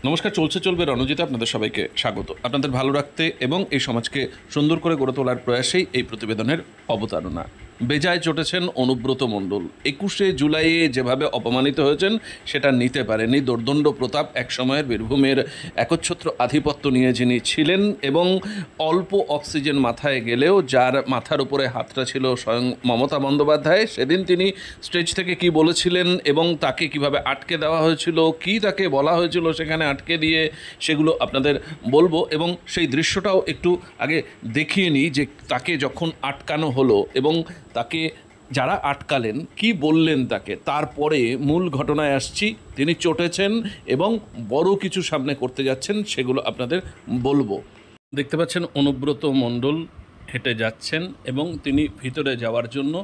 নমস্কার, চলছে চলবে রণজিতে আপনাদের সবাইকে স্বাগত। আপনাদের ভালো রাখতে এবং এই সমাজকে সুন্দর করে গড়ে তোলার প্রয়াসেই এই প্রতিবেদনের অবতারণা। বেজায় চটেছেন অনুব্রত মণ্ডল। 21শে জুলাইয়ে যেভাবে অপমানিত হয়েছেন সেটা নিতে পারেনি দোর্দণ্ড প্রতাপ। একসময়ের বীরভূমের একচ্ছত্র আধিপত্য নিয়ে যিনি ছিলেন এবং অল্প অক্সিজেন মাথায় গেলেও যার মাথার উপরে হাতটা ছিল স্বয়ং মমতা বন্দ্যোপাধ্যায়। সেদিন তিনি স্টেজ থেকে কি বলেছিলেন এবং তাকে কিভাবে আটকে দেওয়া হয়েছিল, কি তাকে বলা হয়েছিল সেখানে আটকে দিয়ে, সেগুলো আপনাদের বলবো। এবং সেই দৃশ্যটাও একটু আগে দেখিয়ে নিই যে তাকে যখন আটকানো হলো এবং তাকে যারা আটকালেন কি বললেন তাকে। তারপরে মূল ঘটনায় আসছি। তিনি চটেছেন এবং বড় কিছু সামনে করতে যাচ্ছেন, সেগুলো আপনাদের বলবো। দেখতে পাচ্ছেন অনুব্রত মণ্ডল হেঁটে যাচ্ছেন এবং তিনি ভিতরে যাওয়ার জন্য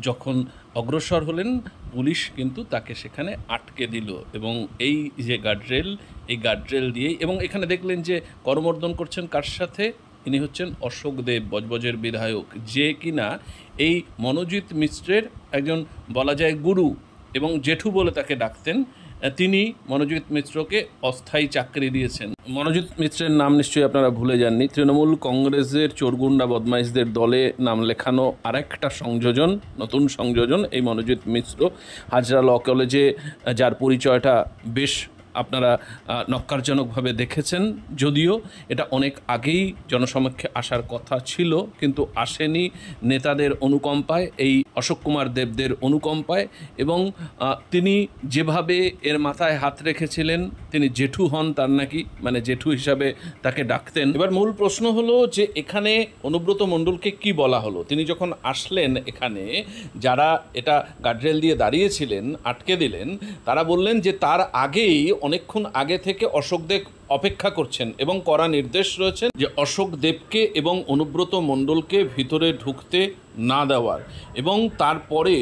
যখন অগ্রসর হলেন, পুলিশ কিন্তু তাকে সেখানে আটকে দিল এবং এই যে গার্ডরেল, এই গার্ডরেল দিয়েই, এবং এখানে দেখলেন যে করমর্দন করছেন কার সাথে। ইনি হচ্ছেন অশোক দেব, বজবজের বিধায়ক, যে কিনা এই মনোজিৎ মিশ্রের একজন বলা যায় গুরু এবং জেঠু বলে তাকে ডাকতেন। তিনি মনোজিৎ মিশ্রকে অস্থায়ী চাকরি দিয়েছেন। মনোজিৎ মিশ্রের নাম নিশ্চয়ই আপনারা ভুলে যাননি। তৃণমূল কংগ্রেসের চোরগুন্ডা বদমাইশদের দলে নাম লেখানো আরেকটা সংযোজন, নতুন সংযোজন এই মনোজিৎ মিশ্র। হাজরা ল কলেজে যার পরিচয়টা বেশ আপনারা নক্কারজনকভাবে দেখেছেন, যদিও এটা অনেক আগেই জনসমক্ষে আসার কথা ছিল, কিন্তু আসেনি নেতাদের অনুকম্পায়, এই অশোক কুমার দেবদের অনুকম্পায়। এবং তিনি যেভাবে এর মাথায় হাত রেখেছিলেন, তিনি জেঠু হন তার নাকি, মানে জেঠু হিসাবে তাকে ডাকতেন। এবার মূল প্রশ্ন হলো যে এখানে অনুব্রত মণ্ডলকে কি বলা হলো। তিনি যখন আসলেন এখানে, যারা এটা গার্ডরেল দিয়ে দাঁড়িয়েছিলেন, আটকে দিলেন, তারা বললেন যে তার আগেই অনেকক্ষণ আগে থেকে অশোক দেব অপেক্ষা করছেন এবং কড়া নির্দেশ রয়েছেন যে অশোক দেবকে এবং অনুব্রত মণ্ডলকে ভিতরে ঢুকতে না দেওয়ার। এবং তারপরে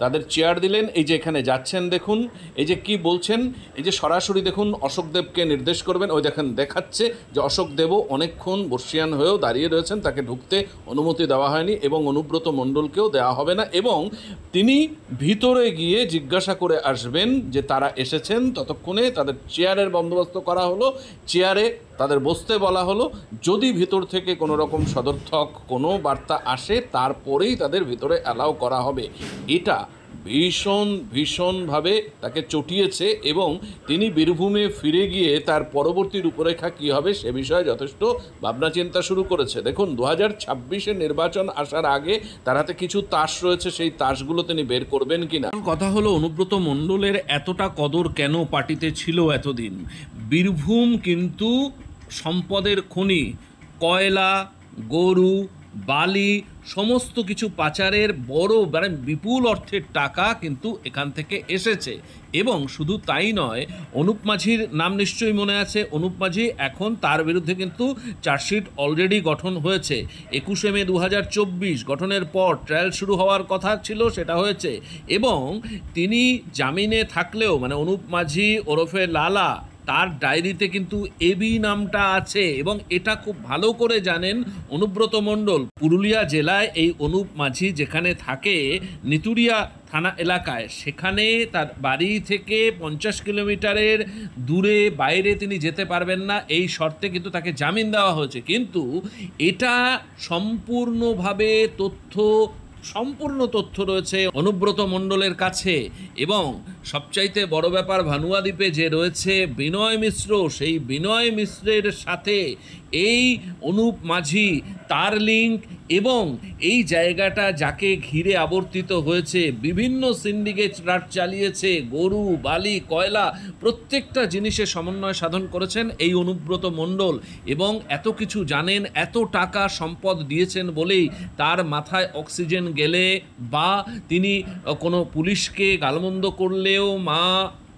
তাদের চেয়ার দিলেন। এই যে এখানে যাচ্ছেন দেখুন, এই যে কি বলছেন, এই যে সরাসরি দেখুন অশোক দেবকে নির্দেশ করবেন। ওই দেখেন দেখাচ্ছে যে অশোক দেবও অনেকক্ষণ বর্ষিয়ান হয়েও দাঁড়িয়ে রয়েছেন, তাকে ঢুকতে অনুমতি দেওয়া হয়নি এবং অনুব্রত মণ্ডলকেও দেওয়া হবে না। এবং তিনি ভিতরে গিয়ে জিজ্ঞাসা করে আসবেন যে তারা এসেছেন। ততক্ষণে তাদের চেয়ারের বন্দোবস্ত করা হলো, চেয়ারে তাদের বসতে বলা হলো। যদি ভিতর থেকে কোনো রকম সদর্থক কোনো বার্তা আসে, তারপরেই তাদের ভিতরে অ্যালাউ করা হবে। এটা ভীষণভাবে তাকে চটিয়েছে এবং তিনি বীরভূমে ফিরে গিয়ে তার পরবর্তী রূপরেখা কী হবে সে বিষয়ে যথেষ্ট ভাবনা চিন্তা শুরু করেছে। দেখুন, 2026-এর নির্বাচন আসার আগে তার হাতে কিছু তাস রয়েছে, সেই তাসগুলো তিনি বের করবেন কিনা। কথা হলো অনুব্রত মণ্ডলের এতটা কদর কেন পার্টিতে ছিল এতদিন। বীরভূম কিন্তু সম্পদের খনি, কয়লা, গরু, বালি, সমস্ত কিছু পাচারের বড় মানে বিপুল অর্থের টাকা কিন্তু এখান থেকে এসেছে। এবং শুধু তাই নয়, অনুপ মাঝির নাম নিশ্চয়ই মনে আছে। অনুপ মাঝি এখন, তার বিরুদ্ধে কিন্তু চার্জশিট অলরেডি গঠন হয়েছে। 21শে মে 2024 গঠনের পর ট্রায়াল শুরু হওয়ার কথা ছিল, সেটা হয়েছে। এবং তিনি জামিনে থাকলেও, মানে অনুপ মাঝি ওরফে লালা, তার ডায়েরিতে কিন্তু এবি নামটা আছে এবং এটা খুব ভালো করে জানেন অনুব্রত মণ্ডল। পুরুলিয়া জেলায় এই অনুপ মাঝি যেখানে থাকে, নিতুরিয়া থানা এলাকায়, সেখানে তার বাড়ি থেকে 50 কিলোমিটারের দূরে বাইরে তিনি যেতে পারবেন না, এই শর্তে কিন্তু তাকে জামিন দেওয়া হয়েছে। কিন্তু এটা সম্পূর্ণ তথ্য রয়েছে অনুব্রত মণ্ডলের কাছে। এবং সবচাইতে বড় ব্যাপার, ভানুয়া দ্বীপে যে রয়েছে বিনয় মিশ্র, সেই বিনয় মিশ্রের সাথে এই অনুপ মাঝি, তার লিঙ্ক, এবং এই জায়গাটা যাকে ঘিরে আবর্তিত হয়েছে, বিভিন্ন সিন্ডিকেট রাট চালিয়েছে, গরু, বালি, কয়লা, প্রত্যেকটা জিনিসের সমন্বয় সাধন করেছেন এই অনুব্রত মণ্ডল। এবং এত কিছু জানেন, এত টাকা সম্পদ দিয়েছেন বলেই তার মাথায় অক্সিজেন গেলে বা তিনি কোনো পুলিশকে গালমন্দ করলেও, মা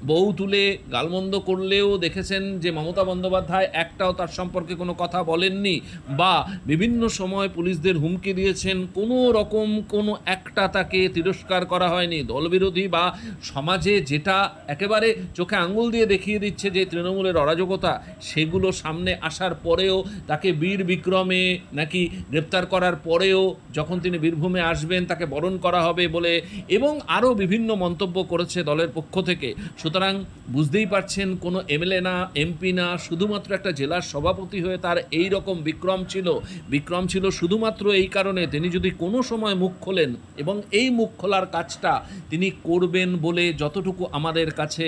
বউ তুলে গালমন্দ করলেও দেখেছেন যে মমতা বন্দ্যোপাধ্যায় একটাও তার সম্পর্কে কোনো কথা বলেননি, বা বিভিন্ন সময় পুলিশদের হুমকি দিয়েছেন, কোনো রকম কোনো একটা তাকে তিরস্কার করা হয়নি। দলবিরোধী বা সমাজে যেটা একেবারে চোখে আঙুল দিয়ে দেখিয়ে দিচ্ছে যে তৃণমূলের অরাজকতা, সেগুলো সামনে আসার পরেও তাকে বীর বিক্রমে নাকি গ্রেপ্তার করার পরেও যখন তিনি বীরভূমে আসবেন তাকে বরণ করা হবে বলে, এবং আরও বিভিন্ন মন্তব্য করেছে দলের পক্ষ থেকে। সুতরাং বুঝতেই পারছেন কোনো এমএলএ না, এমপি না, শুধুমাত্র একটা জেলার সভাপতি হয়ে তার এই রকম বিক্রম ছিল শুধুমাত্র এই কারণে তিনি যদি কোনো সময় মুখ খোলেন, এবং এই মুখ খোলার কাজটা তিনি করবেন বলে যতটুকু আমাদের কাছে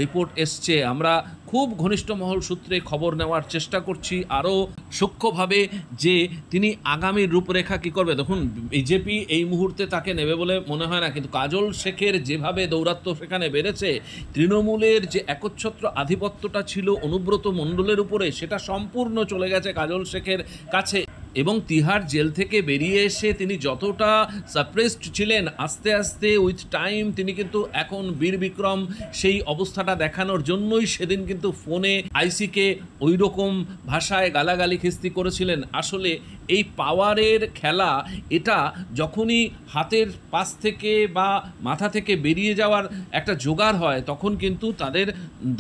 রিপোর্ট এসছে, আমরা খুব ঘনিষ্ঠ মহল সূত্রে খবর নেওয়ার চেষ্টা করছি আরও সূক্ষ্মভাবে, যে তিনি আগামীর রূপরেখা কী করবে। দেখুন, বিজেপি এই মুহূর্তে তাকে নেবে বলে মনে হয় না, কিন্তু কাজল শেখের যেভাবে দৌরাত্ম্য সেখানে বেড়েছে, তৃণমূলের যে একচ্ছত্র আধিপত্যটা ছিল অনুব্রত মণ্ডলের উপরে, সেটা সম্পূর্ণ চলে গেছে কাজল শেখের কাছে। এবং তিহার জেল থেকে বেরিয়ে এসে তিনি যতটা সাপ্রেসড ছিলেন, আস্তে আস্তে উইথ টাইম তিনি কিন্তু এখন বীর বিক্রম সেই অবস্থাটা দেখানোর জন্যই সেদিন কিন্তু ফোনে আইসিকে ওই রকম ভাষায় গালাগালি খিস্তি করেছিলেন। আসলে এই পাওয়ারের খেলা, এটা যখনই হাতের পাশ থেকে বা মাথা থেকে বেরিয়ে যাওয়ার একটা জোগাড় হয়, তখন কিন্তু তাদের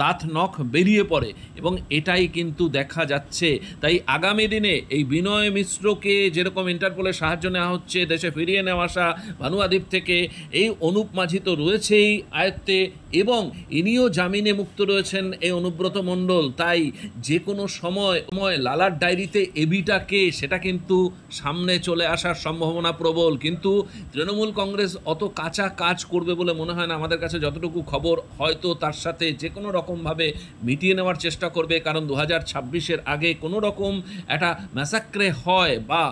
দাঁত নখ বেরিয়ে পড়ে, এবং এটাই কিন্তু দেখা যাচ্ছে। তাই আগামী দিনে এই বিনয় মিশ্রকে যেরকম ইন্টারপোলের সাহায্য নেওয়া হচ্ছে, দেশে ফিরিয়ে নেওয়া আসা ভানুয়াদ্বীপ থেকে, এই অনুপ মাঝি তো রয়েছেই আয়ত্তে, এবং ইনিও জামিনে মুক্ত রয়েছেন এই অনুব্রত মণ্ডল। তাই যে কোনো সময় লালার ডায়েরিতে এবিটাকে, সেটা কিন্তু সামনে চলে আসার সম্ভাবনা প্রবল। কিন্তু তৃণমূল কংগ্রেস অত কাঁচা কাজ করবে বলে মনে হয় না। আমাদের কাছে যতটুকু খবর, হয়তো তার সাথে যে কোনো রকমভাবে মিটিয়ে নেওয়ার চেষ্টা করবে, কারণ 2026-এর আগে কোনো রকম একটা ম্যাসাক্রে হয় বা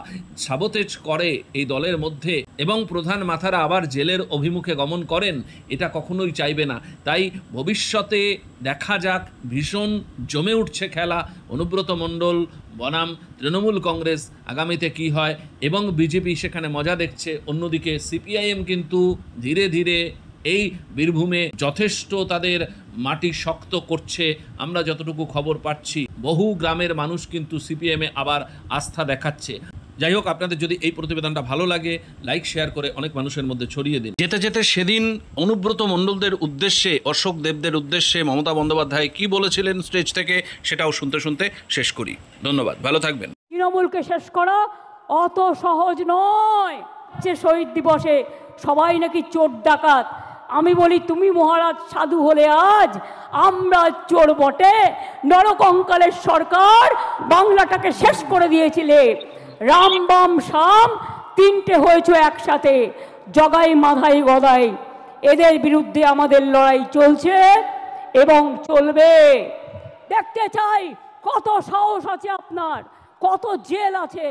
সাবোতেজ করে এই দলের মধ্যে, এবং প্রধান মাথারা আবার জেলের অভিমুখে গমন করেন, এটা কখনোই চাইবে না। তাই ভবিষ্যতে দেখা যাক, ভীষণ জমে উঠছে খেলা অনুব্রত মণ্ডল বনাম তৃণমূল কংগ্রেস, আগামীতে কি হয়, এবং বিজেপি সেখানে মজা দেখছে। অন্যদিকে সিপিআইএম কিন্তু ধীরে ধীরে এই বীরভূমে যথেষ্ট তাদের মাটি শক্ত করছে। আমরা যতটুকু খবর পাচ্ছি, বহু গ্রামের মানুষ কিন্তু সিপিএমে আবার আস্থা দেখাচ্ছে। যাই হোক, আপনাদের যদি এই প্রতিবেদনটা ভালো লাগে, লাইক শেয়ার করে অনেক মানুষের মধ্যে ছড়িয়ে দিন। যেতে যেতে সেদিন অনুব্রত মণ্ডলদের উদ্দেশ্যে, অশোক দেবদের উদ্দেশ্যে মমতা বন্দ্যোপাধ্যায় কি বলেছিলেন স্টেজ থেকে, সেটাও শুনতে শুনতে শেষ করি। ধন্যবাদ, ভালো থাকবেন। তৃণমূলকে শেষ করা অত সহজ নয়। যে শহীদ দিবসে সবাই নাকি চোর ডাকাত, আমি বলি তুমি মহারাজ সাধু হলে আজ আমরা চোর বটে। নরকঙ্কালের সরকার বাংলাটাকে শেষ করে দিয়েছিলে। রাম বাম শাম তিনটে হয়েছে একসাথে, জগাই মাধাই গদাই। এদের বিরুদ্ধে আমাদের লড়াই চলছে এবং চলবে। দেখতে চাই কত সাহস আছে আপনার, কত জেল আছে,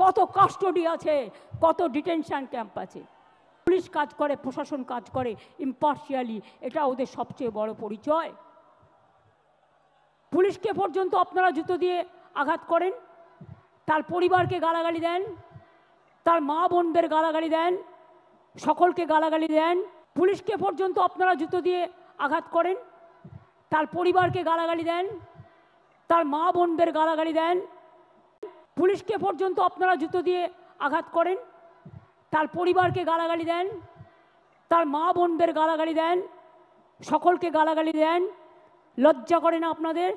কত কাস্টডি আছে, কত ডিটেনশন ক্যাম্প আছে। পুলিশ কাজ করে, প্রশাসন কাজ করে ইম্পার্শিয়ালি, এটা ওদের সবচেয়ে বড় পরিচয়। পুলিশকে পর্যন্ত আপনারা জুতো দিয়ে আঘাত করেন, তার পরিবারকে গালাগালি দেন, তার মা বোনদের গালাগালি দেন, সকলকে গালাগালি দেন। পুলিশকে পর্যন্ত আপনারা জুতো দিয়ে আঘাত করেন, তার পরিবারকে গালাগালি দেন, তার মা বোনদের গালাগালি দেন। পুলিশকে পর্যন্ত আপনারা জুতো দিয়ে আঘাত করেন, তার পরিবারকে গালাগালি দেন, তার মা বোনদের গালাগালি দেন, সকলকে গালাগালি দেন। লজ্জা করে না আপনাদের?